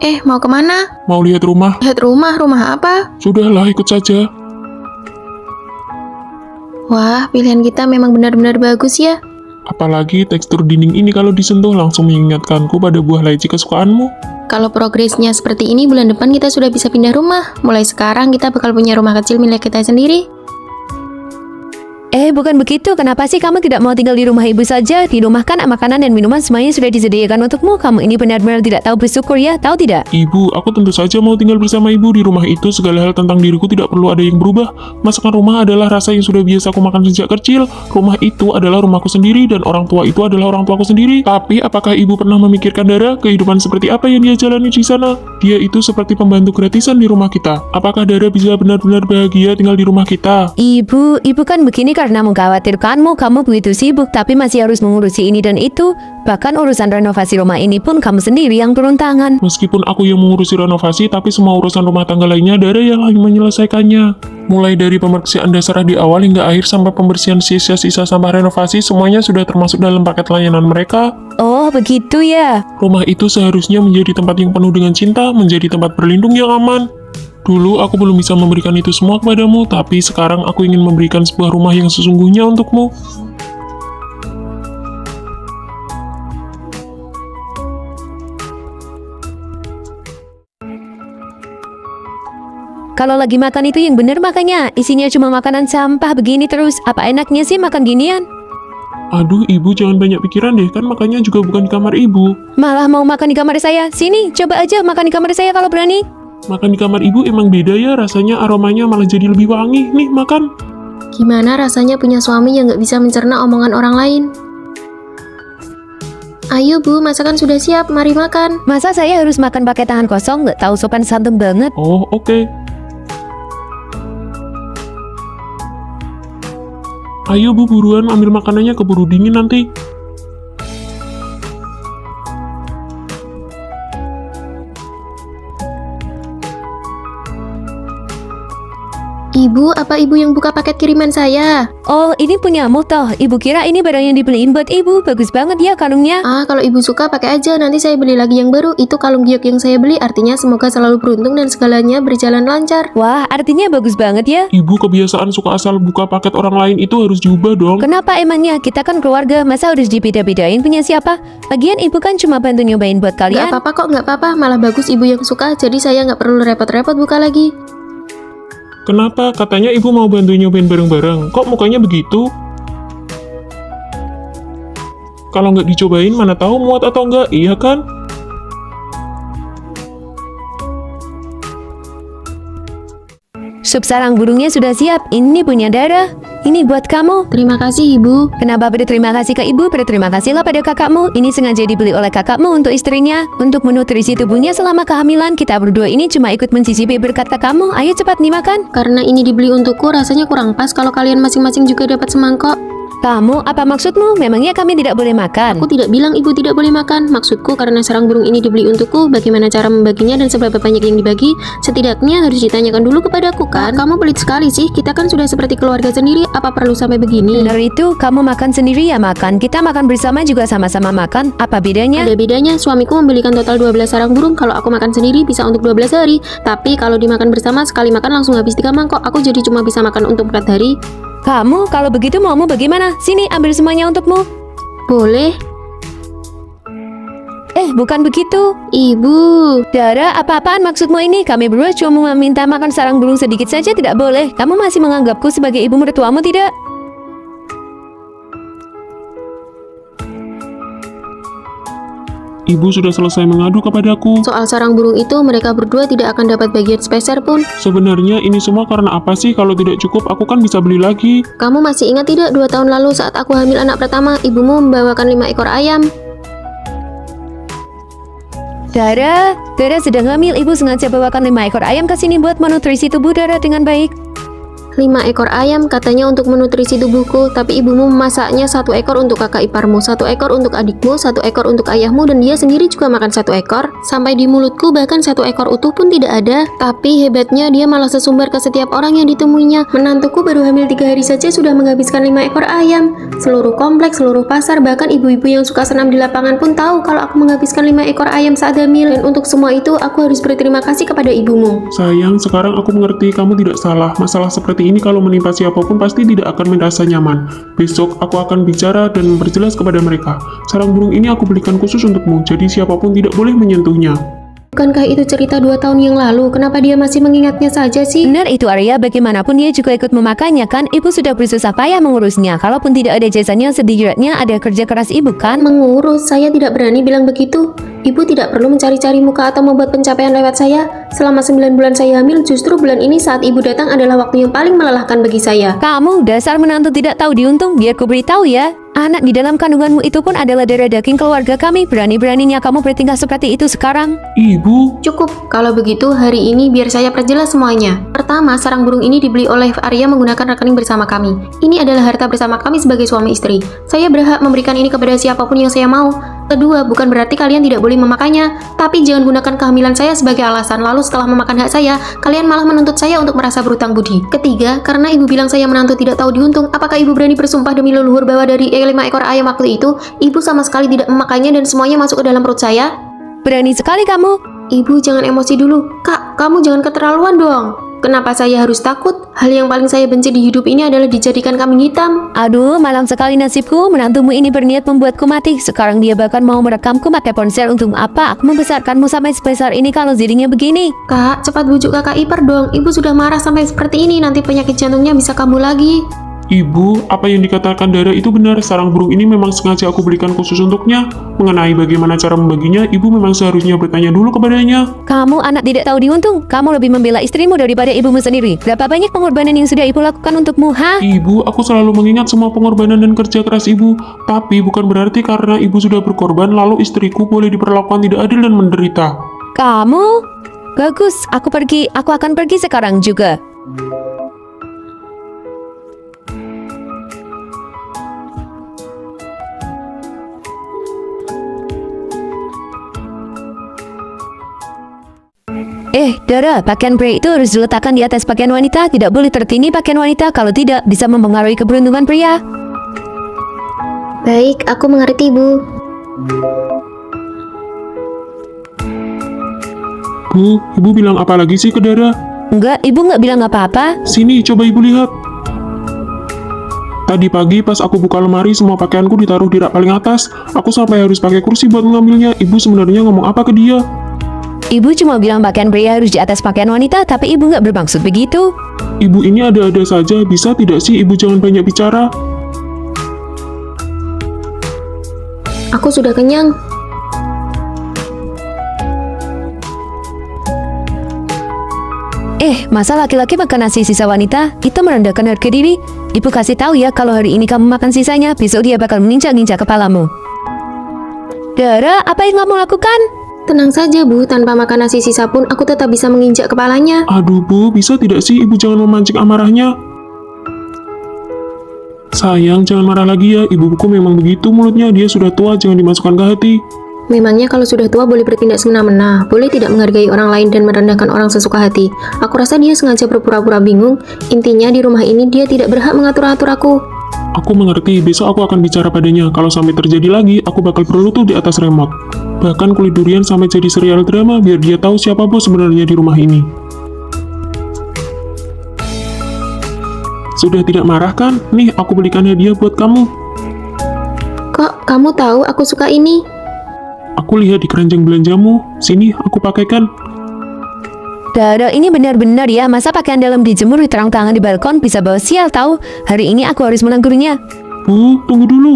Mau kemana? Mau lihat rumah? Lihat rumah? Rumah apa? Sudahlah, ikut saja. Wah, pilihan kita memang benar-benar bagus ya. Apalagi tekstur dinding ini kalau disentuh langsung mengingatkanku pada buah leci kesukaanmu. Kalau progresnya seperti ini, bulan depan kita sudah bisa pindah rumah. Mulai sekarang kita bakal punya rumah kecil milik kita sendiri. Bukan begitu. Kenapa sih kamu tidak mau tinggal di rumah ibu saja? Di rumah kan makanan dan minuman semuanya sudah disediakan untukmu. Kamu ini benar-benar tidak tahu bersyukur ya, tahu tidak? Ibu, aku tentu saja mau tinggal bersama ibu di rumah itu. Segala hal tentang diriku tidak perlu ada yang berubah. Masakan rumah adalah rasa yang sudah biasa aku makan sejak kecil. Rumah itu adalah rumahku sendiri dan orang tua itu adalah orang tuaku sendiri. Tapi apakah ibu pernah memikirkan Dara kehidupan seperti apa yang dia jalani di sana? Dia itu seperti pembantu gratisan di rumah kita. Apakah Dara bisa benar-benar bahagia tinggal di rumah kita? Ibu kan begini karena mengkhawatirkanmu. Kamu begitu sibuk tapi masih harus mengurusi ini dan itu. Bahkan urusan renovasi rumah ini pun kamu sendiri yang turun tangan. Meskipun aku yang mengurusi renovasi, tapi semua urusan rumah tangga lainnya Dara yang menyelesaikannya. Mulai dari pembersihan dasar di awal hingga akhir sampai pembersihan sisa-sisa sampah renovasi, semuanya sudah termasuk dalam paket layanan mereka. Oh, begitu ya. Rumah itu seharusnya menjadi tempat yang penuh dengan cinta, menjadi tempat berlindung yang aman. Dulu aku belum bisa memberikan itu semua kepadamu, tapi sekarang aku ingin memberikan sebuah rumah yang sesungguhnya untukmu. Kalau lagi makan itu yang bener makanya. Isinya cuma makanan sampah begini terus. Apa enaknya sih makan ginian? Aduh, ibu jangan banyak pikiran deh, kan makannya juga bukan di kamar ibu. Malah mau makan di kamar saya. Sini, coba aja makan di kamar saya kalau berani. Makan di kamar ibu emang beda ya, rasanya aromanya malah jadi lebih wangi. Nih, makan. Gimana rasanya punya suami yang gak bisa mencerna omongan orang lain? Ayo Bu, masakan sudah siap, mari makan. Masa saya harus makan pakai tangan kosong? Nggak tahu sopan santun banget. Oh, oke. Ayo Bu, buruan ambil makanannya, keburu dingin nanti. Ibu, apa ibu yang buka paket kiriman saya? Oh, ini punyamu toh. Ibu kira ini barang yang dibeliin buat ibu. Bagus banget ya kalungnya. Kalau ibu suka pakai aja, nanti saya beli lagi yang baru. Itu kalung giok yang saya beli, artinya semoga selalu beruntung dan segalanya berjalan lancar. Wah, artinya bagus banget ya. Ibu kebiasaan suka asal buka paket orang lain itu harus diubah dong. Kenapa emangnya? Kita kan keluarga, masa harus dibeda-bedain punya siapa? Lagian ibu kan cuma bantu nyobain buat Gak kalian. apa-apa kok, gak apa-apa. Malah bagus ibu yang suka, jadi saya gak perlu repot-repot buka lagi. Kenapa? Katanya ibu mau bantu nyobain bareng-bareng. Kok mukanya begitu? Kalau nggak dicobain, mana tahu muat atau enggak, iya kan? Sup sarang burungnya sudah siap. Ini punya Dara. Ini buat kamu. Terima kasih ibu. Kenapa berterima kasih ke ibu? Berterima kasihlah pada kakakmu. Ini sengaja dibeli oleh kakakmu untuk istrinya. Untuk menutrisi tubuhnya selama kehamilan. Kita berdua ini cuma ikut mencicipi berkat kakakmu. Ayo cepat nih makan. Karena ini dibeli untukku, rasanya kurang pas kalau kalian masing-masing juga dapat semangkok. Kamu, apa maksudmu? Memangnya kami tidak boleh makan? Aku tidak bilang ibu tidak boleh makan. Maksudku karena sarang burung ini dibeli untukku, bagaimana cara membaginya dan seberapa banyak yang dibagi, setidaknya harus ditanyakan dulu kepadaku kan. Kamu pelit sekali sih, kita kan sudah seperti keluarga sendiri, apa perlu sampai begini? Benar itu, kamu makan sendiri ya makan. Kita makan bersama juga sama-sama makan. Apa bedanya? Ada bedanya, suamiku membelikan total 12 sarang burung. Kalau aku makan sendiri bisa untuk 12 hari. Tapi kalau dimakan bersama, sekali makan langsung habis 3 mangkok. Aku jadi cuma bisa makan untuk 4 hari. Kamu, kalau begitu maumu bagaimana? Sini, ambil semuanya untukmu. Boleh? Bukan begitu. Ibu. Dara, apa-apaan maksudmu ini? Kami berdua cuma meminta makan sarang burung sedikit saja, tidak boleh. Kamu masih menganggapku sebagai ibu mertuamu, tidak? Ibu sudah selesai mengadu kepadaku. Soal sarang burung itu, mereka berdua tidak akan dapat bagian spesial pun. Sebenarnya ini semua karena apa sih? Kalau tidak cukup, aku kan bisa beli lagi. Kamu masih ingat tidak 2 tahun lalu saat aku hamil anak pertama, ibumu membawakan 5 ekor ayam? Dara sedang hamil. Ibu sengaja bawakan 5 ekor ayam ke sini buat menutrisi tubuh Dara dengan baik. 5 ekor ayam katanya untuk menutrisi tubuhku, tapi ibumu memasaknya 1 ekor untuk kakak iparmu, 1 ekor untuk adikmu, 1 ekor untuk ayahmu, dan dia sendiri juga makan 1 ekor. Sampai di mulutku bahkan 1 ekor utuh pun tidak ada. Tapi hebatnya dia malah sesumbar ke setiap orang yang ditemuinya. Menantuku baru hamil 3 hari saja sudah menghabiskan 5 ekor ayam. Seluruh kompleks, seluruh pasar, bahkan ibu-ibu yang suka senam di lapangan pun tahu kalau aku menghabiskan 5 ekor ayam saat hamil. Dan untuk semua itu aku harus berterima kasih kepada ibumu. Sayang, sekarang aku mengerti kamu tidak salah. Masalah seperti ini kalau menimpa siapapun pasti tidak akan merasa nyaman. Besok aku akan bicara dan memperjelas kepada mereka. Sarang burung ini aku belikan khusus untukmu, jadi siapapun tidak boleh menyentuhnya. Bukankah itu cerita 2 tahun yang lalu? Kenapa dia masih mengingatnya saja sih? Benar itu Arya, bagaimanapun dia juga ikut memakannya kan? Ibu sudah bersusah payah mengurusnya. Kalaupun tidak ada jasanya, setidaknya ada kerja keras ibu kan? Mengurus, saya tidak berani bilang begitu. Ibu tidak perlu mencari-cari muka atau membuat pencapaian lewat saya. Selama 9 bulan saya hamil, justru bulan ini saat ibu datang adalah waktu yang paling melelahkan bagi saya. Kamu dasar menantu tidak tahu diuntung, biar ku beritahu ya. Anak di dalam kandunganmu itu pun adalah darah daging keluarga kami. Berani-beraninya kamu bertingkah seperti itu sekarang. Ibu, Cukup, kalau begitu hari ini biar saya perjelas semuanya. Pertama, sarang burung ini dibeli oleh Arya menggunakan rekening bersama kami. Ini adalah harta bersama kami sebagai suami istri. Saya berhak memberikan ini kepada siapapun yang saya mau. Kedua, bukan berarti kalian tidak boleh memakannya, tapi jangan gunakan kehamilan saya sebagai alasan, lalu setelah memakan hak saya, kalian malah menuntut saya untuk merasa berutang budi. Ketiga, karena ibu bilang saya menantu tidak tahu diuntung, apakah ibu berani bersumpah demi leluhur bahwa dari 5 ekor ayam waktu itu, ibu sama sekali tidak memakannya dan semuanya masuk ke dalam perut saya? Berani sekali kamu. Ibu jangan emosi dulu. Kak, kamu jangan keterlaluan dong. Kenapa saya harus takut? Hal yang paling saya benci di hidup ini adalah dijadikan kambing hitam. Aduh, malang sekali nasibku. Menantumu ini berniat membuatku mati. Sekarang dia bahkan mau merekamku pakai ponsel. Untuk apa aku membesarkanmu sampai sebesar ini kalau jadinya begini? Kak, cepat bujuk kakak ipar dong. Ibu sudah marah sampai seperti ini. Nanti penyakit jantungnya bisa kambuh lagi. Ibu, apa yang dikatakan Dara itu benar. Sarang burung ini memang sengaja aku belikan khusus untuknya. Mengenai bagaimana cara membaginya, ibu memang seharusnya bertanya dulu kepadanya. Kamu anak tidak tahu diuntung. Kamu lebih membela istrimu daripada ibumu sendiri. Berapa banyak pengorbanan yang sudah ibu lakukan untukmu, ha? Ibu, aku selalu mengingat semua pengorbanan dan kerja keras ibu. Tapi bukan berarti karena ibu sudah berkorban, lalu istriku boleh diperlakukan tidak adil dan menderita. Kamu? Bagus, aku pergi. Aku akan pergi sekarang juga. Dara, pakaian pria itu harus diletakkan di atas pakaian wanita. Tidak boleh tertindih pakaian wanita. Kalau tidak, bisa mempengaruhi keberuntungan pria. Baik, aku mengerti, Bu. Bu, ibu bilang apa lagi sih ke Dara? Enggak, ibu nggak bilang apa-apa. Sini, coba ibu lihat. Tadi pagi pas aku buka lemari, semua pakaianku ditaruh di rak paling atas. Aku sampai harus pakai kursi buat mengambilnya. Ibu sebenarnya ngomong apa ke dia? Ibu cuma bilang pakaian pria harus di atas pakaian wanita, tapi ibu nggak bermaksud begitu. Ibu ini ada-ada saja, bisa tidak sih ibu jangan banyak bicara? Aku sudah kenyang. Masa laki-laki makan nasi sisa wanita? Itu merendahkan harga diri. Ibu kasih tahu ya, kalau hari ini kamu makan sisanya, besok dia bakal menginjak-injak kepalamu. Dara, apa yang kamu lakukan? Tenang saja, Bu. Tanpa makan nasi sisa pun, aku tetap bisa menginjak kepalanya. Aduh Bu, bisa tidak sih ibu jangan memancing amarahnya? Sayang, jangan marah lagi ya. Ibuku memang begitu mulutnya, dia sudah tua, jangan dimasukkan ke hati. Memangnya kalau sudah tua boleh bertindak semena-mena, boleh tidak menghargai orang lain dan merendahkan orang sesuka hati. Aku rasa dia sengaja berpura-pura bingung. Intinya di rumah ini dia tidak berhak mengatur-atur aku. Aku mengerti, besok aku akan bicara padanya. Kalau sampai terjadi lagi, aku bakal berlutut di atas remote. Bahkan kulit durian sampai jadi serial drama biar dia tahu siapa bos sebenarnya di rumah ini. Sudah tidak marah kan? Nih, aku belikan hadiah buat kamu. Kok kamu tahu aku suka ini? Aku lihat di keranjang belanjamu. Sini, aku pakaikan. Dara, ini benar-benar ya, masa pakaian dalam dijemur di terang-terangan di balkon bisa bawa sial tahu? Hari ini aku harus menegurnya. Bu, tunggu dulu.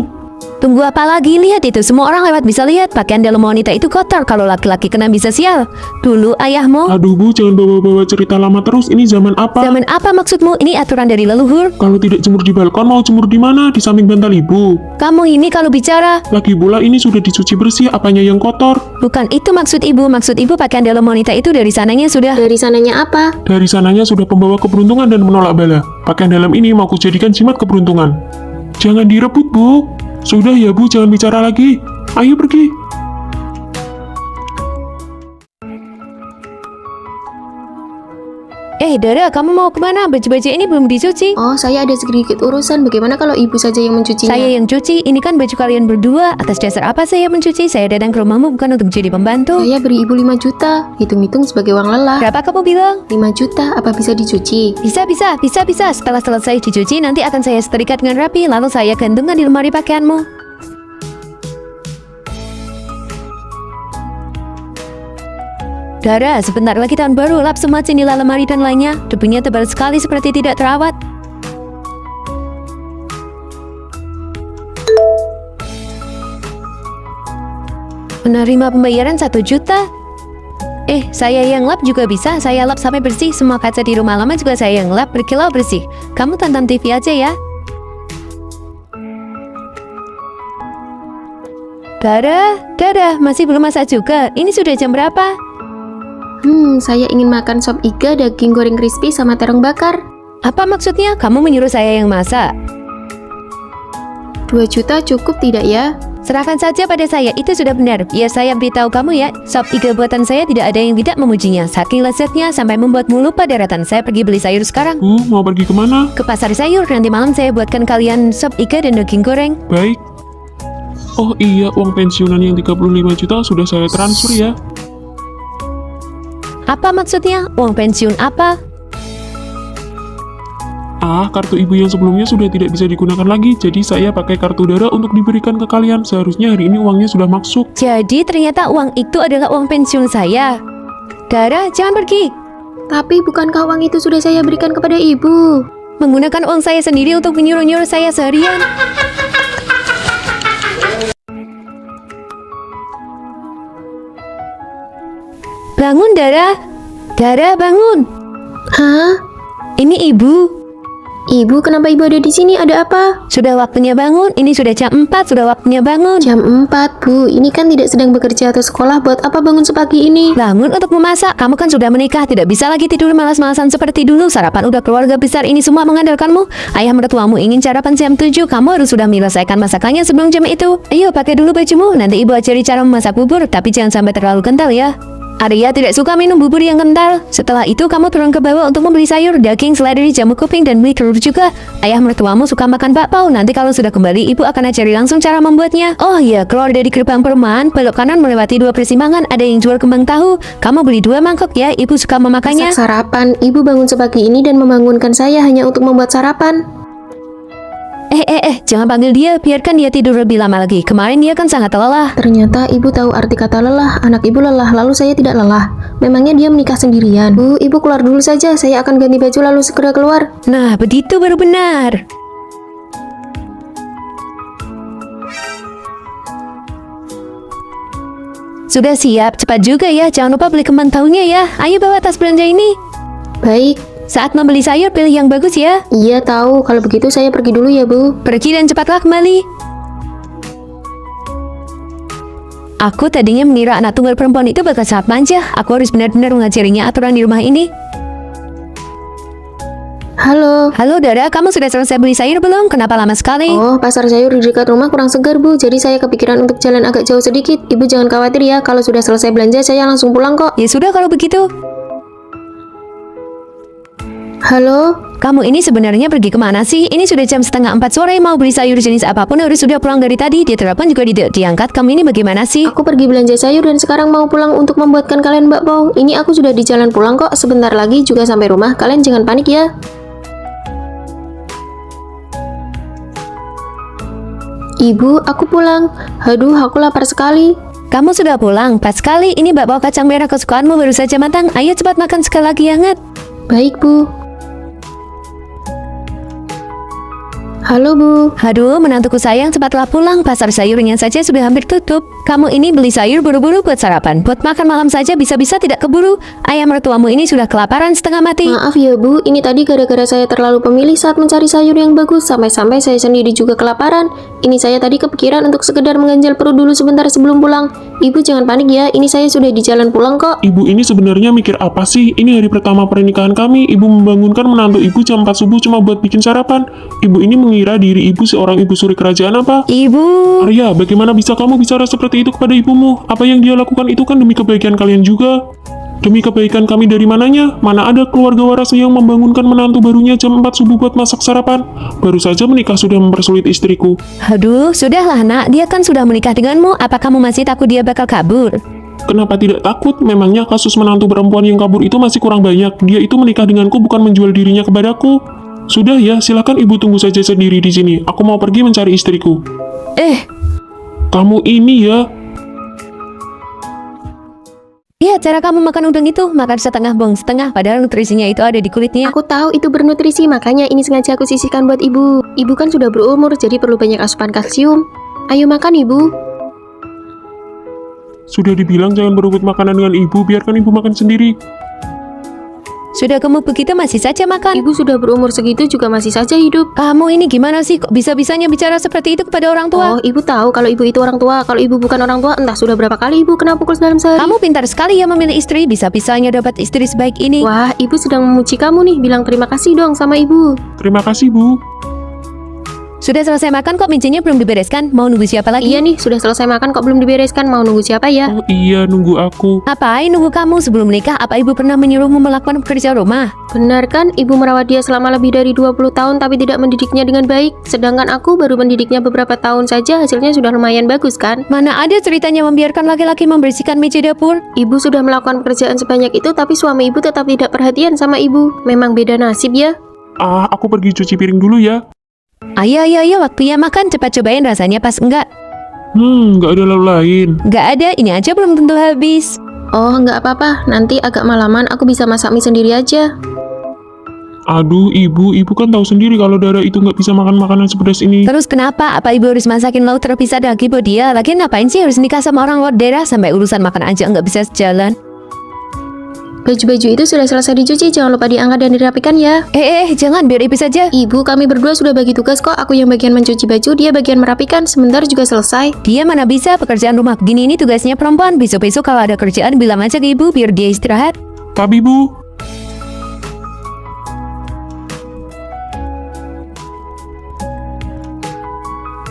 Tunggu apa lagi? Lihat itu, semua orang lewat bisa lihat. Pakaian dalam wanita itu kotor, kalau laki-laki kena bisa sial. Dulu ayahmu. Aduh Bu, jangan bawa-bawa cerita lama terus. Ini zaman apa? Zaman apa maksudmu? Ini aturan dari leluhur. Kalau tidak jemur di balkon, mau jemur di mana? Di samping bantal Ibu. Kamu ini kalau bicara. Lagi pula ini sudah dicuci bersih, apanya yang kotor? Bukan itu maksud ibu. Maksud ibu pakaian dalam wanita itu dari sananya sudah. Dari sananya apa? Dari sananya sudah pembawa keberuntungan dan menolak bala. Pakaian dalam ini mau kujadikan jimat keberuntungan. Jangan direbut, Bu. Sudah ya, Bu, jangan bicara lagi. Ayo pergi. Dara, kamu mau kemana? Baju-baju ini belum dicuci. Oh, saya ada sedikit urusan. Bagaimana kalau ibu saja yang mencucinya? Saya yang cuci. Ini kan baju kalian berdua. Atas dasar apa saya mencuci? Saya datang ke rumahmu bukan untuk jadi pembantu. Saya beri ibu 5 juta. Hitung-hitung sebagai uang lelah. Berapa kamu bilang? 5 juta, apa bisa dicuci? Bisa. Setelah selesai dicuci, nanti akan saya setrika dengan rapi, lalu saya gantungkan di lemari pakaianmu. Dara, sebentar lagi tahun baru, lap semua jendela, lemari dan lainnya. Debunya tebal sekali seperti tidak terawat. Menerima pembayaran 1 juta. Saya yang lap juga bisa. Saya lap sampai bersih. Semua kaca di rumah lama juga saya yang lap berkilau bersih. Kamu tonton TV aja ya. Dara, masih belum masak juga. Ini sudah jam berapa? Saya ingin makan sop iga, daging goreng crispy sama terong bakar. Apa maksudnya? Kamu menyuruh saya yang masak? 2 juta cukup tidak ya? Serahkan saja pada saya, itu sudah benar. Biar saya beritahu kamu ya, sop iga buatan saya tidak ada yang tidak memujinya. Saking lezatnya sampai membuatmu lupa daratan. Saya pergi beli sayur sekarang. Bu, mau pergi kemana? Ke pasar sayur, nanti malam saya buatkan kalian sop iga dan daging goreng. Baik. Oh iya, uang pensiunan yang 35 juta sudah saya transfer ya. Apa maksudnya? Uang pensiun apa? Kartu ibu yang sebelumnya sudah tidak bisa digunakan lagi, jadi saya pakai kartu Dara untuk diberikan ke kalian. Seharusnya hari ini uangnya sudah masuk. Jadi ternyata uang itu adalah uang pensiun saya. Dara, jangan pergi. Tapi bukankah uang itu sudah saya berikan kepada ibu? Menggunakan uang saya sendiri untuk menyuruh-nyuruh saya seharian. Bangun, Dara. Dara, bangun. Hah? Ini ibu. Ibu, kenapa ibu ada di sini? Ada apa? Sudah waktunya bangun. Ini sudah jam 4, sudah waktunya bangun. Jam 4, Bu. Ini kan tidak sedang bekerja atau sekolah. Buat apa bangun sepagi ini? Bangun untuk memasak. Kamu kan sudah menikah, tidak bisa lagi tidur malas-malasan seperti dulu. Sarapan udah keluarga besar ini semua mengandalkanmu. Ayah mertuamu ingin sarapan jam 7. Kamu harus sudah menyelesaikan masakannya sebelum jam itu. Ayo, pakai dulu bajumu. Nanti ibu ajari cara memasak bubur, tapi jangan sampai terlalu kental ya. Arya tidak suka minum bubur yang kental. Setelah itu kamu turun ke bawah untuk membeli sayur, daging, seledri, jamu kuping, dan mie telur juga. Ayah mertuamu suka makan bakpao. Nanti kalau sudah kembali, ibu akan ajari langsung cara membuatnya. Oh iya, keluar dari gerbang perumahan, belok kanan melewati 2 persimpangan, ada yang jual kembang tahu. Kamu beli 2 mangkok ya, ibu suka memakannya. Masak sarapan. Ibu bangun sepagi ini dan membangunkan saya hanya untuk membuat sarapan. Jangan panggil dia, biarkan dia tidur lebih lama lagi. Kemarin dia kan sangat lelah. Ternyata ibu tahu arti kata lelah. Anak ibu lelah, lalu saya tidak lelah. Memangnya dia menikah sendirian? Bu, ibu keluar dulu saja. Saya akan ganti baju lalu segera keluar. Nah, begitu baru benar. Sudah siap, cepat juga ya. Jangan lupa beli kembang tahunya ya. Ayo bawa tas belanja ini. Baik. Saat membeli sayur, pilih yang bagus ya. Iya tahu. Kalau begitu saya pergi dulu ya, Bu. Pergi dan cepatlah kembali. Aku tadinya mengira anak tunggal perempuan itu bakal sangat manja. Aku harus benar-benar mengajarinya aturan di rumah ini. Halo. Halo Dara, kamu sudah selesai beli sayur belum? Kenapa lama sekali? Oh, pasar sayur di dekat rumah kurang segar, Bu. Jadi saya kepikiran untuk jalan agak jauh sedikit. Ibu jangan khawatir ya. Kalau sudah selesai belanja, saya langsung pulang kok. Ya sudah kalau begitu. Halo. Kamu ini sebenarnya pergi kemana sih? Ini sudah jam 3:30 sore, mau beli sayur jenis apapun harus sudah pulang dari tadi. Di telepon juga tidak diangkat. Kamu ini bagaimana sih? Aku pergi belanja sayur dan sekarang mau pulang untuk membuatkan kalian bakpao. Ini aku sudah di jalan pulang kok. Sebentar lagi juga sampai rumah. Kalian jangan panik ya. Ibu, aku pulang. Aduh, aku lapar sekali. Kamu sudah pulang? Pas sekali. Ini bakpao kacang merah kesukaanmu baru saja matang. Ayo cepat makan sekali lagi hangat. Baik, Bu. Halo Bu. Aduh, menantuku sayang, cepatlah pulang. Pasar sayurnya saja sudah hampir tutup. Kamu ini beli sayur buru-buru buat sarapan. Buat makan malam saja bisa-bisa tidak keburu. Ayam mertuamu ini sudah kelaparan setengah mati. Maaf ya Bu, ini tadi gara-gara saya terlalu pemilih saat mencari sayur yang bagus, sampai-sampai saya sendiri juga kelaparan. Ini saya tadi kepikiran untuk sekedar mengganjal perut dulu sebentar sebelum pulang. Ibu jangan panik ya, ini saya sudah di jalan pulang kok. Ibu ini sebenarnya mikir apa sih? Ini hari pertama pernikahan kami. Ibu membangunkan menantu ibu jam 4 subuh cuma buat bikin sarapan. Ibu ini mengira diri ibu seorang ibu suri kerajaan apa? Ibu, Arya, bagaimana bisa kamu bicara seperti itu kepada ibumu? Apa yang dia lakukan itu kan demi kebaikan kalian juga. Demi kebaikan kami dari mananya? Mana ada keluarga waras yang membangunkan menantu barunya jam 4 subuh buat masak sarapan? Baru saja menikah sudah mempersulit istriku. aduh, sudahlah nak, dia kan sudah menikah denganmu. Apa kamu masih takut dia bakal kabur? Kenapa tidak takut? Memangnya kasus menantu perempuan yang kabur itu masih kurang banyak. Dia itu menikah denganku bukan menjual dirinya kepadaku. Sudah ya, silakan ibu tunggu saja sendiri di sini. Aku mau pergi mencari istriku. Kamu ini ya. Iya, cara kamu makan udang itu, makan setengah buang setengah, padahal nutrisinya itu ada di kulitnya. Aku tahu itu bernutrisi, makanya ini sengaja aku sisihkan buat Ibu. Ibu kan sudah berumur, jadi perlu banyak asupan kalsium. Ayo makan Ibu. Sudah dibilang jangan berebut makanan dengan ibu, biarkan ibu makan sendiri. Sudah gemuk begitu masih saja makan. Ibu sudah berumur segitu juga masih saja hidup. Kamu ini gimana sih? Kok bisa-bisanya bicara seperti itu kepada orang tua? Oh, Ibu tahu kalau Ibu itu orang tua. Kalau Ibu bukan orang tua, entah sudah berapa kali Ibu kena pukul dalam sehari. Kamu pintar sekali ya memilih istri. Bisa-bisanya dapat istri sebaik ini. Wah, Ibu sedang memuji kamu nih. Bilang terima kasih dong sama Ibu. Terima kasih, Bu. Sudah selesai makan kok, mejanya belum dibereskan. Mau nunggu siapa lagi? Iya nih, sudah selesai makan kok belum dibereskan. Mau nunggu siapa ya? Oh iya, nunggu aku. Ngapain nunggu kamu sebelum menikah? Apa ibu pernah menyuruhmu melakukan pekerjaan rumah? Benar kan, Ibu merawat dia selama lebih dari 20 tahun tapi tidak mendidiknya dengan baik. Sedangkan aku baru mendidiknya beberapa tahun saja, hasilnya sudah lumayan bagus kan? Mana ada ceritanya membiarkan laki-laki membersihkan meja dapur? Ibu sudah melakukan pekerjaan sebanyak itu tapi suami Ibu tetap tidak perhatian sama Ibu. Memang beda nasib ya. Aku pergi cuci piring dulu ya. Ayo, waktunya makan. Cepat cobain rasanya pas enggak? Nggak ada lauk lain. Nggak ada, ini aja belum tentu habis. Oh, nggak apa-apa. Nanti agak malaman aku bisa masak mie sendiri aja. Aduh, ibu kan tahu sendiri kalau Dara itu nggak bisa makan makanan sepedas ini. Terus kenapa? Apa ibu harus masakin lauk terpisah lagi buat dia? Lagian ngapain sih harus nikah sama orang luar daerah? Sampai urusan makan aja nggak bisa sejalan. Baju-baju itu sudah selesai dicuci, jangan lupa diangkat dan dirapikan ya. Jangan, biar ibu saja. Ibu, kami berdua sudah bagi tugas kok. Aku yang bagian mencuci baju, dia bagian merapikan. Sebentar juga selesai. Dia mana bisa, pekerjaan rumah begini ini tugasnya perempuan. Besok-besok kalau ada kerjaan bilang aja ke ibu biar dia istirahat. Tapi Bu,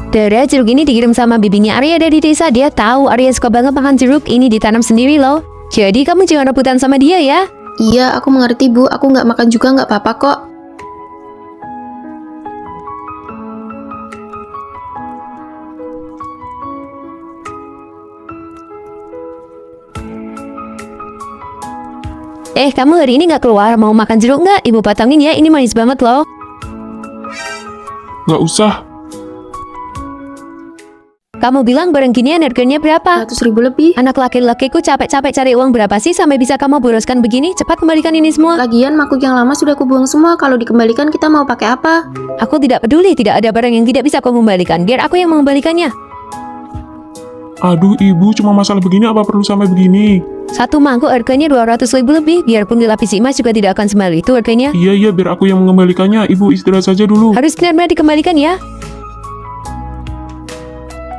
Dara, jeruk ini dikirim sama bibinya Arya dari desa. Dia tahu Arya suka banget makan jeruk. Ini ditanam sendiri loh. Jadi kamu jangan rebutan sama dia ya. Iya, aku mengerti Bu. Aku nggak makan juga nggak apa-apa kok. Kamu hari ini nggak keluar? Mau makan jeruk nggak? Ibu patangin ya, ini manis banget loh. nggak usah. Kamu bilang barang ginian harganya berapa? 100.000 lebih. Anak laki-lakiku capek-capek cari uang berapa sih sampai bisa kamu boroskan begini? Cepat kembalikan ini semua. Lagian makhluk yang lama sudah kubuang semua. Kalau dikembalikan kita mau pakai apa? Aku tidak peduli, tidak ada barang yang tidak bisa kau kembalikan. Biar aku yang mengembalikannya. Aduh, ibu cuma masalah begini apa perlu sampai begini? Satu mangkuk harganya 200.000 lebih. Biarpun dilapisi emas juga tidak akan semahal itu harganya. Iya, biar aku yang mengembalikannya. Ibu istirahat saja dulu. Harus benar-benar dikembalikan ya.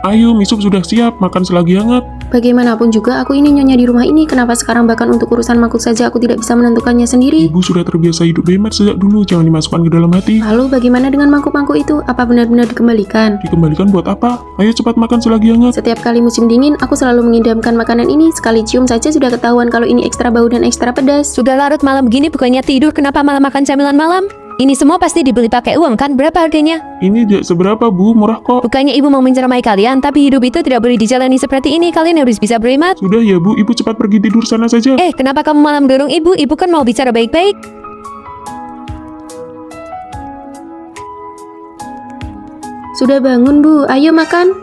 Ayo, misup sudah siap. Makan selagi hangat. Bagaimanapun juga aku ini nyonya di rumah ini. Kenapa sekarang bahkan untuk urusan makhluk saja aku tidak bisa menentukannya sendiri? Ibu sudah terbiasa hidup hemat sejak dulu. Jangan dimasukkan ke dalam hati. Lalu bagaimana dengan mangkuk-mangkuk itu? Apa benar-benar dikembalikan? Dikembalikan buat apa? Ayo cepat makan selagi hangat. Setiap kali musim dingin, aku selalu mengidamkan makanan ini. Sekali cium saja sudah ketahuan kalau ini ekstra bau dan ekstra pedas. Sudah larut malam begini bukannya tidur, kenapa malah makan camilan malam? Ini semua pasti dibeli pakai uang kan? Berapa harganya? Ini tidak seberapa, Bu. Murah kok. Bukannya ibu mau menceramai kalian, tapi hidup itu tidak boleh dijalani seperti ini. Kalian harus bisa berhemat. Sudah ya, Bu. Ibu cepat pergi tidur sana saja. Kenapa kamu malah mendorong ibu? Ibu kan mau bicara baik-baik. Sudah bangun, Bu. Ayo makan.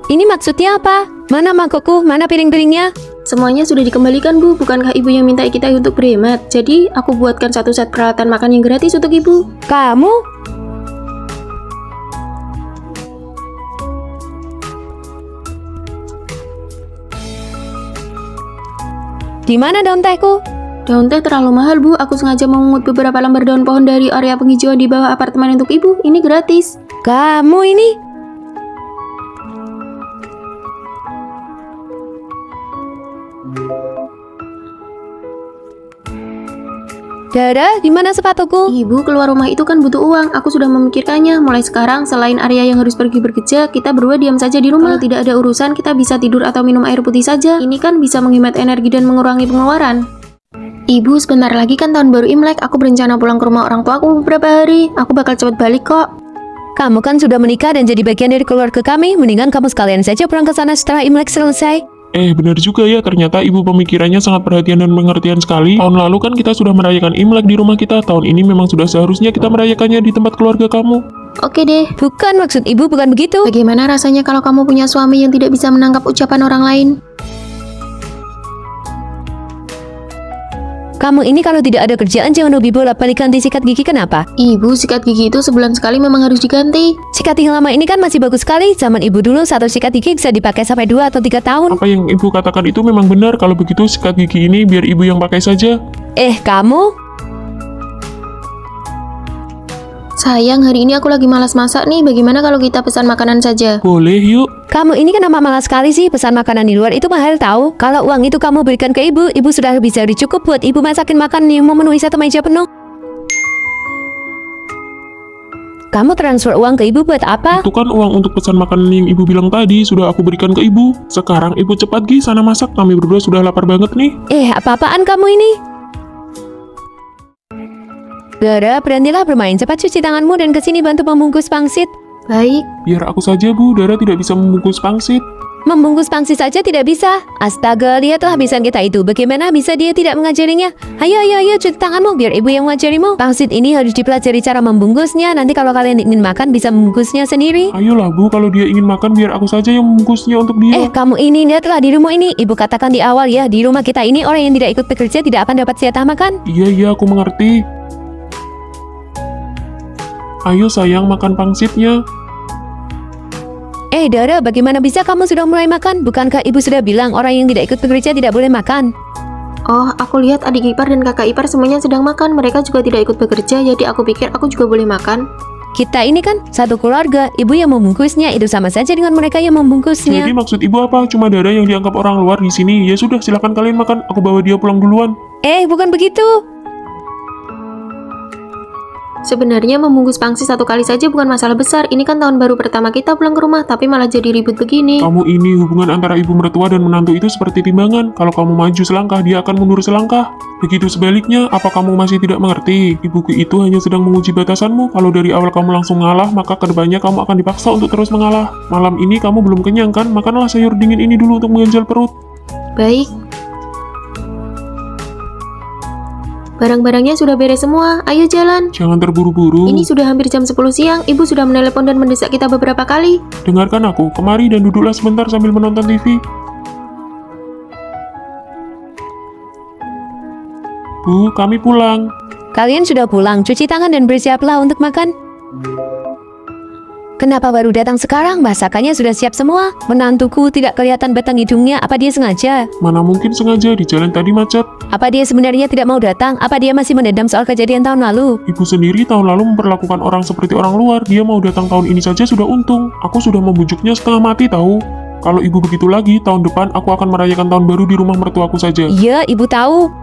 Ini maksudnya apa? Mana mangkokku? Mana piring-piringnya? Semuanya sudah dikembalikan, Bu. Bukankah Ibu yang minta kita untuk berhemat? Jadi, aku buatkan satu set peralatan makan yang gratis untuk Ibu. Kamu? Di mana daun tehku? Daun teh terlalu mahal, Bu. Aku sengaja memungut beberapa lembar daun pohon dari area penghijauan di bawah apartemen untuk Ibu. Ini gratis. Kamu ini? Dara, di mana sepatuku? Ibu keluar rumah itu kan butuh uang. Aku sudah memikirkannya. Mulai sekarang, selain Arya yang harus pergi bekerja, kita berdua diam saja di rumah. Kalau tidak ada urusan, kita bisa tidur atau minum air putih saja. Ini kan bisa menghemat energi dan mengurangi pengeluaran. Ibu, sebentar lagi kan tahun baru Imlek. Aku berencana pulang ke rumah orang tuaku beberapa hari. Aku bakal cepat balik kok. Kamu kan sudah menikah dan jadi bagian dari keluarga kami. Mendingan kamu sekalian saja pulang ke sana setelah Imlek selesai. Benar juga ya, ternyata ibu pemikirannya sangat perhatian dan pengertian sekali. Tahun lalu kan kita sudah merayakan Imlek di rumah kita. Tahun ini memang sudah seharusnya kita merayakannya di tempat keluarga kamu. Oke deh. Bukan, maksud ibu bukan begitu. Bagaimana rasanya kalau kamu punya suami yang tidak bisa menangkap ucapan orang lain? Kamu ini kalau tidak ada kerjaan jangan hobi bolak-balik ganti sikat gigi, kenapa? Ibu, sikat gigi itu sebulan sekali memang harus diganti. Sikat yang lama ini kan masih bagus sekali. Zaman ibu dulu satu sikat gigi bisa dipakai sampai 2 atau 3 tahun. Apa yang ibu katakan itu memang benar. Kalau begitu sikat gigi ini biar ibu yang pakai saja. Kamu? Sayang, hari ini aku lagi malas masak nih. Bagaimana kalau kita pesan makanan saja? Boleh yuk. Kamu ini kenapa malas sekali sih? Pesan makanan di luar itu mahal tahu. Kalau uang itu kamu berikan ke ibu, ibu sudah bisa cukup buat ibu masakin makan yang memenuhi satu meja penuh. Kamu transfer uang ke ibu buat apa? Itu kan uang untuk pesan makanan yang ibu bilang tadi sudah aku berikan ke ibu. Sekarang ibu cepat Gi sana masak. Kami berdua sudah lapar banget nih. Apa-apaan kamu ini? Dara, berhentilah bermain. Cepat cuci tanganmu dan kesini bantu membungkus pangsit. Baik. Biar aku saja Bu, Dara tidak bisa membungkus pangsit. Membungkus pangsit saja tidak bisa. Astaga, lihatlah habisan kita itu. Bagaimana bisa dia tidak mengajarinya? Ayo, cuci tanganmu biar ibu yang mengajarimu. Pangsit ini harus dipelajari cara membungkusnya. Nanti kalau kalian ingin makan bisa membungkusnya sendiri. Ayolah Bu, kalau dia ingin makan biar aku saja yang membungkusnya untuk dia. Kamu ini lihatlah di rumah ini. Ibu katakan di awal ya, di rumah kita ini orang yang tidak ikut bekerja tidak akan dapat jatah makan. Iya, aku mengerti. Ayo sayang, makan pangsitnya. Dara, bagaimana bisa kamu sudah mulai makan? Bukankah ibu sudah bilang orang yang tidak ikut bekerja tidak boleh makan? Oh, aku lihat adik ipar dan kakak ipar semuanya sedang makan. Mereka juga tidak ikut bekerja, jadi aku pikir aku juga boleh makan. Kita ini kan satu keluarga. Ibu yang membungkusnya itu sama saja dengan mereka yang membungkusnya. Jadi maksud ibu apa? Cuma Dara yang dianggap orang luar di sini. Ya sudah, silakan kalian makan. Aku bawa dia pulang duluan. Bukan begitu. Sebenarnya membungkus pangsit satu kali saja bukan masalah besar. Ini kan tahun baru pertama kita pulang ke rumah, tapi malah jadi ribut begini. Kamu ini hubungan antara ibu mertua dan menantu itu seperti timbangan. Kalau kamu maju selangkah, dia akan mundur selangkah. Begitu sebaliknya, apa kamu masih tidak mengerti? Ibuku itu hanya sedang menguji batasanmu. Kalau dari awal kamu langsung ngalah, maka kedepannya kamu akan dipaksa untuk terus mengalah. Malam ini kamu belum kenyang kan? Makanlah sayur dingin ini dulu untuk mengganjal perut. Baik. Barang-barangnya sudah beres semua, ayo jalan. Jangan terburu-buru. Ini sudah hampir jam 10 siang, ibu sudah menelepon dan mendesak kita beberapa kali. Dengarkan aku, kemari dan duduklah sebentar sambil menonton TV. Bu, kami pulang. Kalian sudah pulang, cuci tangan dan bersiaplah untuk makan. Kenapa baru datang sekarang? Masakannya sudah siap semua. Menantuku tidak kelihatan batang hidungnya. Apa dia sengaja? Mana mungkin sengaja, di jalan tadi macet. Apa dia sebenarnya tidak mau datang? Apa dia masih mendendam soal kejadian tahun lalu? Ibu sendiri tahun lalu memperlakukan orang seperti orang luar. Dia mau datang tahun ini saja sudah untung. Aku sudah membujuknya setengah mati tahu. Kalau ibu begitu lagi, tahun depan aku akan merayakan tahun baru di rumah mertuaku saja. Iya, ibu tahu.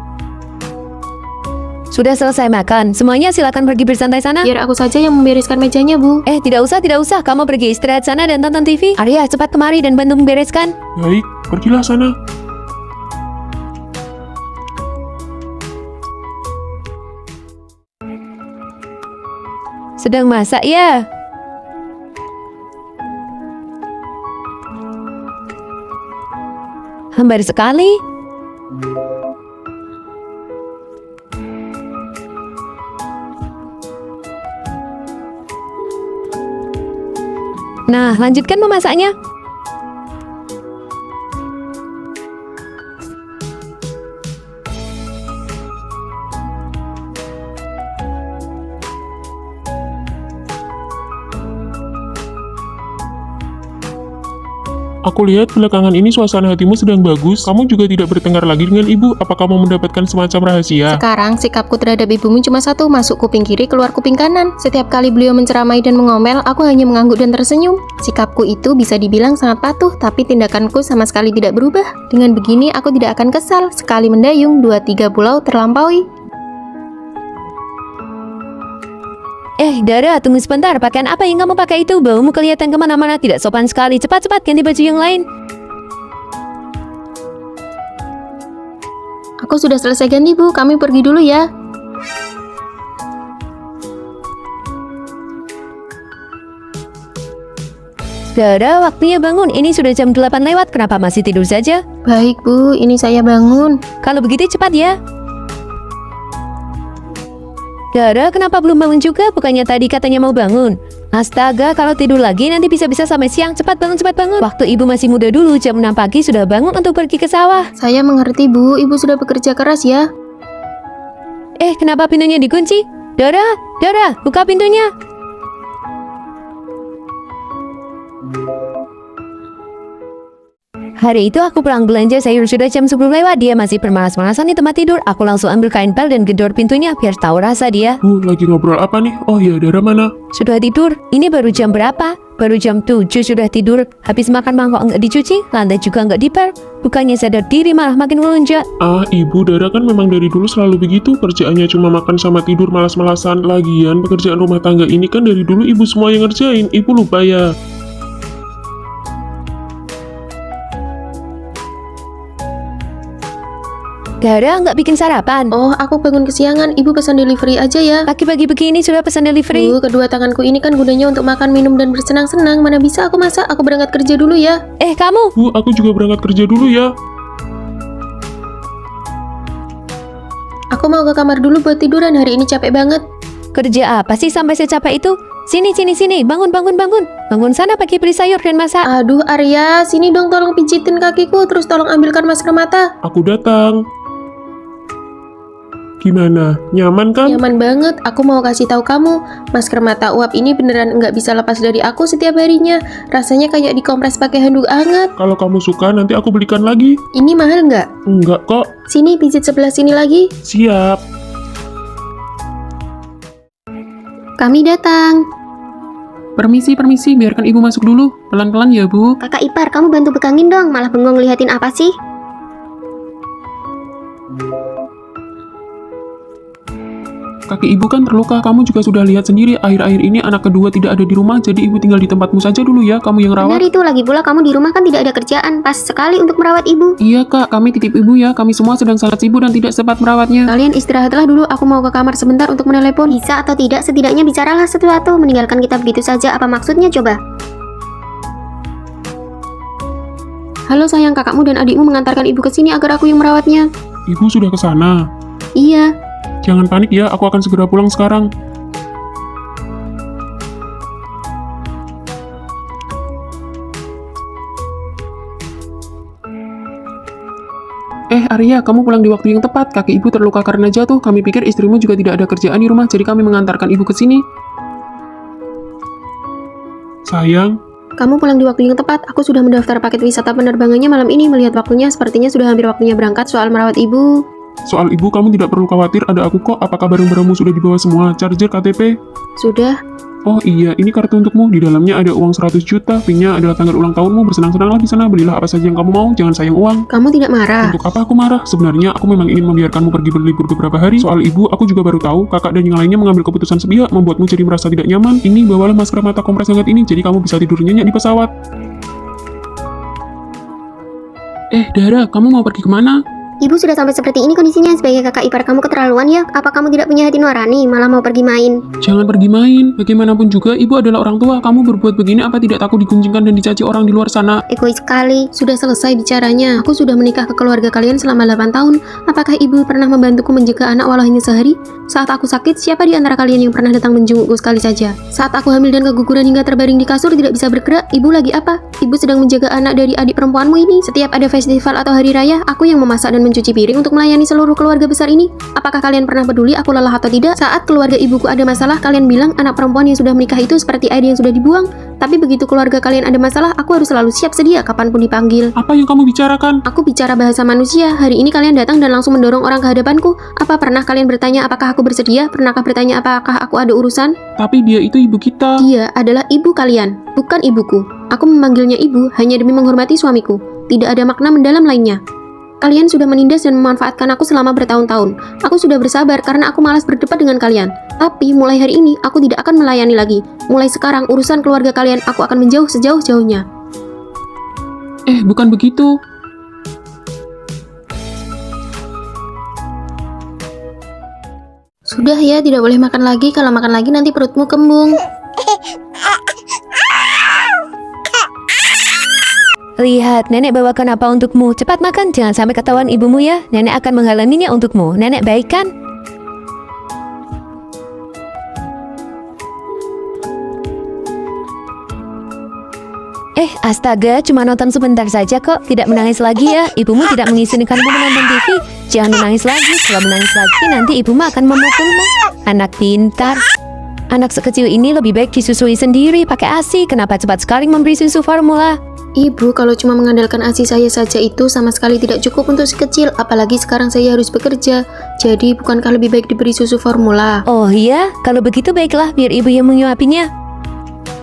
Sudah selesai makan. Semuanya silakan pergi bersantai sana. Biar aku saja yang membereskan mejanya, Bu. Tidak usah. Kamu pergi istirahat sana dan tonton TV. Arya, cepat kemari dan bantu membereskan. Baik, pergilah sana. Sedang masak ya? Hambar sekali. Nah, lanjutkan memasaknya. Aku lihat belakangan ini suasana hatimu sedang bagus. Kamu juga tidak bertengkar lagi dengan ibu. Apa kamu mendapatkan semacam rahasia? Sekarang sikapku terhadap ibumu cuma satu, masuk kuping kiri, keluar kuping kanan. Setiap kali beliau menceramai dan mengomel, aku hanya mengangguk dan tersenyum. Sikapku itu bisa dibilang sangat patuh, tapi tindakanku sama sekali tidak berubah. Dengan begini aku tidak akan kesal. Sekali mendayung, 2-3 pulau terlampaui. Dara, tunggu sebentar. Pakaian apa yang kamu pakai itu? Baumu kelihatan kemana-mana, tidak sopan sekali. Cepat-cepat ganti baju yang lain. Aku sudah selesai ganti, Bu. Kami pergi dulu ya. Dara, waktunya bangun. Ini sudah jam 8 lewat. Kenapa masih tidur saja? Baik, Bu. Ini saya bangun. Kalau begitu cepat ya. Dara, kenapa belum bangun juga? Bukannya tadi katanya mau bangun? Astaga, kalau tidur lagi nanti bisa-bisa sampai siang. Cepat bangun, cepat bangun. Waktu ibu masih muda dulu, jam 6 pagi sudah bangun untuk pergi ke sawah. Saya mengerti, Bu. Ibu sudah bekerja keras ya. Kenapa pintunya dikunci? Dara, buka pintunya. Hari itu aku pulang belanja sayur sudah jam 10 lewat. Dia masih bermalas-malasan di tempat tidur. Aku langsung ambil kain pel dan gedor pintunya biar tahu rasa dia. Bu, lagi ngobrol apa nih? Oh ya, Dara mana? Sudah tidur. Ini baru jam berapa? Baru jam 7 sudah tidur. Habis makan mangkok nggak dicuci, lantai juga nggak dipel. Bukannya sadar diri malah makin melunjak. Ibu, Dara kan memang dari dulu selalu begitu. Kerjaannya cuma makan sama tidur, malas-malasan. Lagian pekerjaan rumah tangga ini kan dari dulu ibu semua yang ngerjain. Ibu lupa ya? Dara nggak bikin sarapan. Oh, aku bangun kesiangan. Ibu pesan delivery aja ya. Pagi-pagi begini sudah pesan delivery. Bu, kedua tanganku ini kan gunanya untuk makan, minum, dan bersenang-senang. Mana bisa aku masak? Aku berangkat kerja dulu ya. Kamu. Bu, aku juga berangkat kerja dulu ya. Aku mau ke kamar dulu buat tiduran. Hari ini capek banget. Kerja apa sih sampai secapek itu? Sini. Bangun. Bangun sana pakai beli sayur dan masak. Aduh, Arya, sini dong tolong pijitin kakiku. Terus tolong ambilkan masker mata. Aku datang. Gimana? Nyaman kan? Nyaman banget. Aku mau kasih tahu kamu, masker mata uap ini beneran nggak bisa lepas dari aku setiap harinya. Rasanya kayak dikompres pakai handuk hangat. Kalau kamu suka, nanti aku belikan lagi. Ini mahal nggak? Enggak kok. Sini, pijit sebelah sini lagi. Siap. Kami datang. Permisi, biarkan ibu masuk dulu. Pelan-pelan ya, Bu. Kakak ipar, kamu bantu pegangin dong, malah bengong liatin apa sih? Kaki ibu kan terluka, kamu juga sudah lihat sendiri. Akhir-akhir ini anak kedua tidak ada di rumah, jadi ibu tinggal di tempatmu saja dulu ya, kamu yang Benar rawat. itu, lagi pula kamu di rumah kan tidak ada kerjaan, pas sekali untuk merawat ibu. Iya kak, kami titip ibu ya, kami semua sedang sangat sibuk dan tidak sempat merawatnya. Kalian istirahatlah dulu, aku mau ke kamar sebentar untuk menelepon. Bisa atau tidak, setidaknya bicaralah sesuatu, meninggalkan kita begitu saja, apa maksudnya coba? Halo sayang, kakakmu dan adikmu mengantarkan ibu ke sini agar aku yang merawatnya. Ibu sudah ke sana. Iya. Jangan panik ya, aku akan segera pulang sekarang. Arya, kamu pulang di waktu yang tepat. Kaki ibu terluka karena jatuh. Kami pikir istrimu juga tidak ada kerjaan di rumah, jadi kami mengantarkan ibu ke sini. Sayang, Kamu pulang di waktu yang tepat. Aku sudah mendaftar paket wisata penerbangannya malam ini. Melihat waktunya, sepertinya sudah hampir waktunya berangkat. Soal merawat ibu, soal ibu kamu tidak perlu khawatir, ada aku kok. Apakah barang-barangmu sudah dibawa semua? Charger, KTP? sudah. Oh iya, ini kartu untukmu. Di dalamnya ada uang 100 juta. PIN-nya adalah tanggal ulang tahunmu. Bersenang-senanglah di sana. Belilah apa saja yang kamu mau. Jangan sayang uang. Kamu tidak marah? Untuk apa aku marah? Sebenarnya aku memang ingin membiarkanmu pergi berlibur beberapa hari. Soal ibu, aku juga baru tahu. Kakak dan yang lainnya mengambil keputusan sepihak, membuatmu jadi merasa tidak nyaman. Ini, bawalah masker mata kompres hangat ini, jadi kamu bisa tidur nyenyak di pesawat. Dara, kamu mau pergi kemana? Ibu sudah sampai seperti ini kondisinya, sebagai kakak ipar kamu keterlaluan ya? Apa kamu tidak punya hati nurani, malah mau pergi main? Jangan pergi main. Bagaimanapun juga, ibu adalah orang tua. Kamu berbuat begini apa tidak takut diguncingkan dan dicaci orang di luar sana? Egois sekali. Sudah selesai bicaranya. Aku sudah menikah ke keluarga kalian selama 8 tahun. Apakah ibu pernah membantuku menjaga anak walau hanya sehari? Saat aku sakit, siapa di antara kalian yang pernah datang menjengukku sekali saja? Saat aku hamil dan keguguran hingga terbaring di kasur tidak bisa bergerak, ibu lagi apa? Ibu sedang menjaga anak dari adik perempuanmu ini. Setiap ada festival atau hari raya, aku yang memasak dan mencuci piring untuk melayani seluruh keluarga besar ini? Apakah kalian pernah peduli aku lelah atau tidak? Saat keluarga ibuku ada masalah, kalian bilang anak perempuan yang sudah menikah itu seperti air yang sudah dibuang. Tapi begitu keluarga kalian ada masalah, aku harus selalu siap sedia kapanpun dipanggil. Apa yang kamu bicarakan? Aku bicara bahasa manusia. Hari ini kalian datang dan langsung mendorong orang ke hadapanku. Apa pernah kalian bertanya apakah aku bersedia? Pernahkah bertanya apakah aku ada urusan? Tapi dia itu ibu kita. Dia adalah ibu kalian, bukan ibuku. Aku memanggilnya ibu hanya demi menghormati suamiku. Tidak ada makna mendalam lainnya. Kalian sudah menindas dan memanfaatkan aku selama bertahun-tahun. Aku sudah bersabar karena aku malas berdebat dengan kalian. Tapi mulai hari ini aku tidak akan melayani lagi. Mulai sekarang urusan keluarga kalian aku akan menjauh sejauh-jauhnya. Bukan begitu. Sudah ya, tidak boleh makan lagi. Kalau makan lagi nanti perutmu kembung. Lihat, nenek bawakan apa untukmu. Cepat makan, jangan sampai ketahuan ibumu ya. Nenek akan menghalanginya untukmu. Nenek baik kan? Astaga, cuma nonton sebentar saja kok. Tidak menangis lagi ya. Ibumu tidak mengizinkanmu menonton TV. Jangan menangis lagi. Kalau menangis lagi, nanti ibumu akan memukulmu. Anak pintar. Anak sekecil ini lebih baik disusui sendiri pakai ASI. Kenapa cepat sekali memberi susu formula? Ibu, kalau cuma mengandalkan ASI saya saja itu sama sekali tidak cukup untuk si kecil. Apalagi sekarang saya harus bekerja. Jadi bukankah lebih baik diberi susu formula? Oh iya, kalau begitu baiklah, biar ibu yang menyuapinya.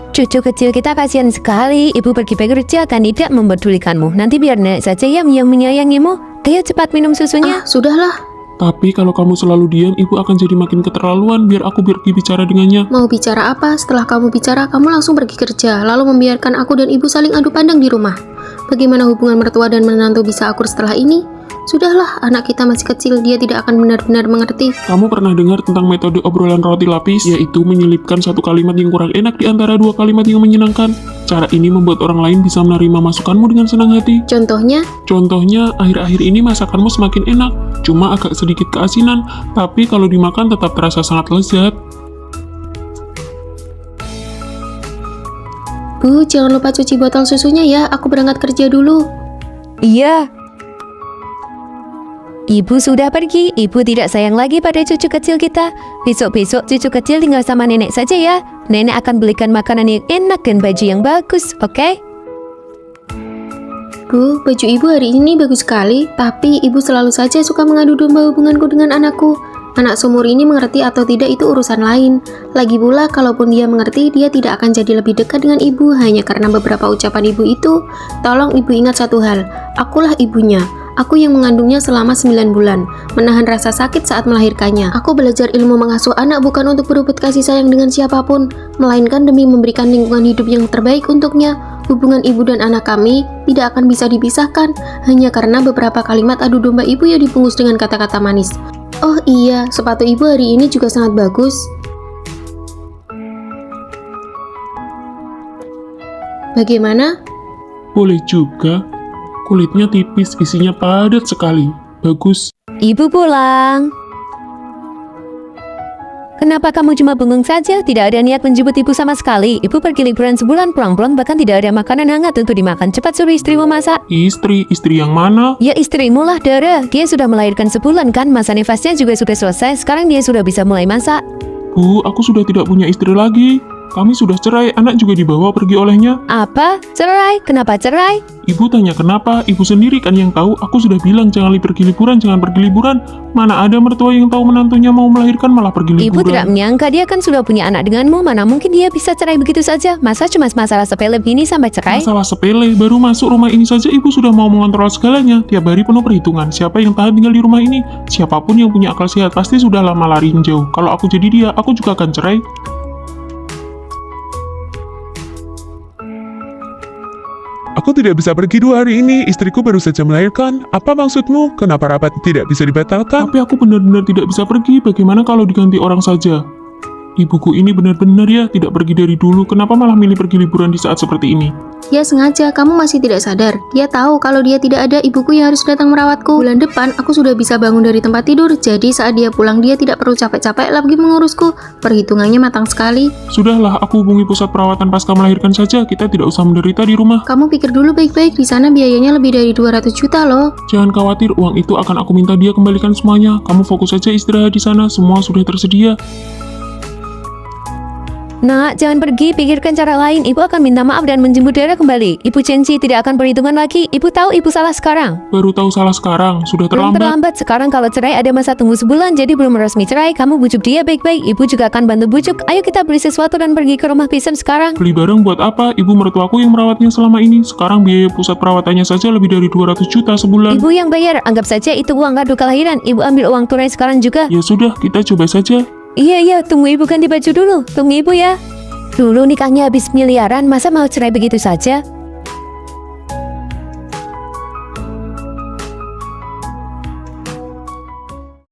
Cucu kecil kita kasihan sekali. Ibu pergi bekerja dan tidak mempedulikanmu. Nanti biar nenek saja yang menyayangimu. Ayo cepat minum susunya. Sudahlah. Tapi kalau kamu selalu diam, ibu akan jadi makin keterlaluan. Biar aku pergi bicara dengannya. Mau bicara apa? Setelah kamu bicara, kamu langsung pergi kerja. Lalu membiarkan aku dan ibu saling adu pandang di rumah. Bagaimana hubungan mertua dan menantu bisa akur setelah ini? Sudahlah, anak kita masih kecil, dia tidak akan benar-benar mengerti. Kamu pernah dengar tentang metode obrolan roti lapis? Yaitu menyelipkan satu kalimat yang kurang enak di antara dua kalimat yang menyenangkan. Cara ini membuat orang lain bisa menerima masukanmu dengan senang hati. Contohnya? Contohnya, akhir-akhir ini masakanmu semakin enak. Cuma agak sedikit keasinan, tapi kalau dimakan tetap terasa sangat lezat. Bu, jangan lupa cuci botol susunya ya, aku berangkat kerja dulu. Iya. Ibu sudah pergi, ibu tidak sayang lagi pada cucu kecil kita. Besok-besok cucu kecil tinggal sama nenek saja ya. Nenek akan belikan makanan yang enak dan baju yang bagus, oke? Bu, baju ibu hari ini bagus sekali, tapi ibu selalu saja suka mengadu domba hubunganku dengan anakku. Anak seumur ini mengerti atau tidak itu urusan lain. Lagi pula, kalaupun dia mengerti, dia tidak akan jadi lebih dekat dengan ibu hanya karena beberapa ucapan ibu itu. Tolong ibu ingat satu hal, akulah ibunya. Aku yang mengandungnya selama 9 bulan, menahan rasa sakit saat melahirkannya. Aku belajar ilmu mengasuh anak bukan untuk berebut kasih sayang dengan siapapun, melainkan demi memberikan lingkungan hidup yang terbaik untuknya. Hubungan ibu dan anak kami tidak akan bisa dipisahkan, hanya karena beberapa kalimat adu domba ibu yang dibungkus dengan kata-kata manis. Oh iya, sepatu ibu hari ini juga sangat bagus. Bagaimana? Boleh juga. Kulitnya tipis, isinya padat sekali. Bagus. Ibu pulang. Kenapa kamu cuma bengong saja? Tidak ada niat menjemput ibu sama sekali. Ibu pergi liburan sebulan pulang-pulang, bahkan tidak ada makanan hangat untuk dimakan. Cepat suruh istrimu masak. Istri yang mana? Ya istrimu lah, Dara. Dia sudah melahirkan sebulan kan? Masa nifasnya juga sudah selesai. Sekarang dia sudah bisa mulai masak. Bu, aku sudah tidak punya istri lagi. Kami sudah cerai, anak juga dibawa pergi olehnya. Apa? Cerai? Kenapa cerai? Ibu tanya kenapa, ibu sendiri kan yang tahu. Aku sudah bilang jangan pergi liburan. Mana ada mertua yang tahu menantunya mau melahirkan malah pergi liburan. Ibu tidak menyangka dia kan sudah punya anak denganmu. Mana mungkin dia bisa cerai begitu saja? Masa cuma masalah sepele begini sampai cerai? Masalah sepele, baru masuk rumah ini saja ibu sudah mau mengontrol segalanya. Tiap hari penuh perhitungan, siapa yang tahan tinggal di rumah ini. Siapapun yang punya akal sehat pasti sudah lama lari jauh. Kalau aku jadi dia, aku juga akan cerai. Aku tidak bisa pergi 2 hari ini, istriku baru saja melahirkan. Apa maksudmu? Kenapa rapat tidak bisa dibatalkan? Tapi aku benar-benar tidak bisa pergi, bagaimana kalau diganti orang saja? Ibuku ini benar-benar ya, tidak pergi dari dulu, kenapa malah milih pergi liburan di saat seperti ini? Dia sengaja, kamu masih tidak sadar. Dia tahu kalau dia tidak ada, ibuku yang harus datang merawatku. Bulan depan, aku sudah bisa bangun dari tempat tidur. Jadi saat dia pulang, dia tidak perlu capek-capek lagi mengurusku. Perhitungannya matang sekali. Sudahlah, aku hubungi pusat perawatan pasca melahirkan saja. Kita tidak usah menderita di rumah. Kamu pikir dulu baik-baik, di sana biayanya lebih dari 200 juta loh. Jangan khawatir, uang itu akan aku minta dia kembalikan semuanya. Kamu fokus saja istirahat di sana, semua sudah tersedia. Nak, jangan pergi, pikirkan cara lain. Ibu akan minta maaf dan menjemput Dara kembali. Ibu janji tidak akan perhitungan lagi. Ibu tahu ibu salah sekarang. Baru tahu salah sekarang, sudah Belum terlambat. terlambat, sekarang kalau cerai ada masa tunggu sebulan, jadi belum resmi cerai. Kamu bujuk dia baik-baik, ibu juga akan bantu bujuk. Ayo kita beli sesuatu dan pergi ke rumah Pisan sekarang. Beli barang buat apa? Ibu mertuaku yang merawatnya selama ini. Sekarang biaya pusat perawatannya saja lebih dari 200 juta sebulan. Ibu yang bayar, anggap saja itu uang kado kelahiran. Ibu ambil uang tunai sekarang juga. Ya sudah, kita coba saja. Iya, tunggu ibu ganti baju dulu. Tunggu ibu ya. Dulu nikahnya habis miliaran, masa mau cerai begitu saja?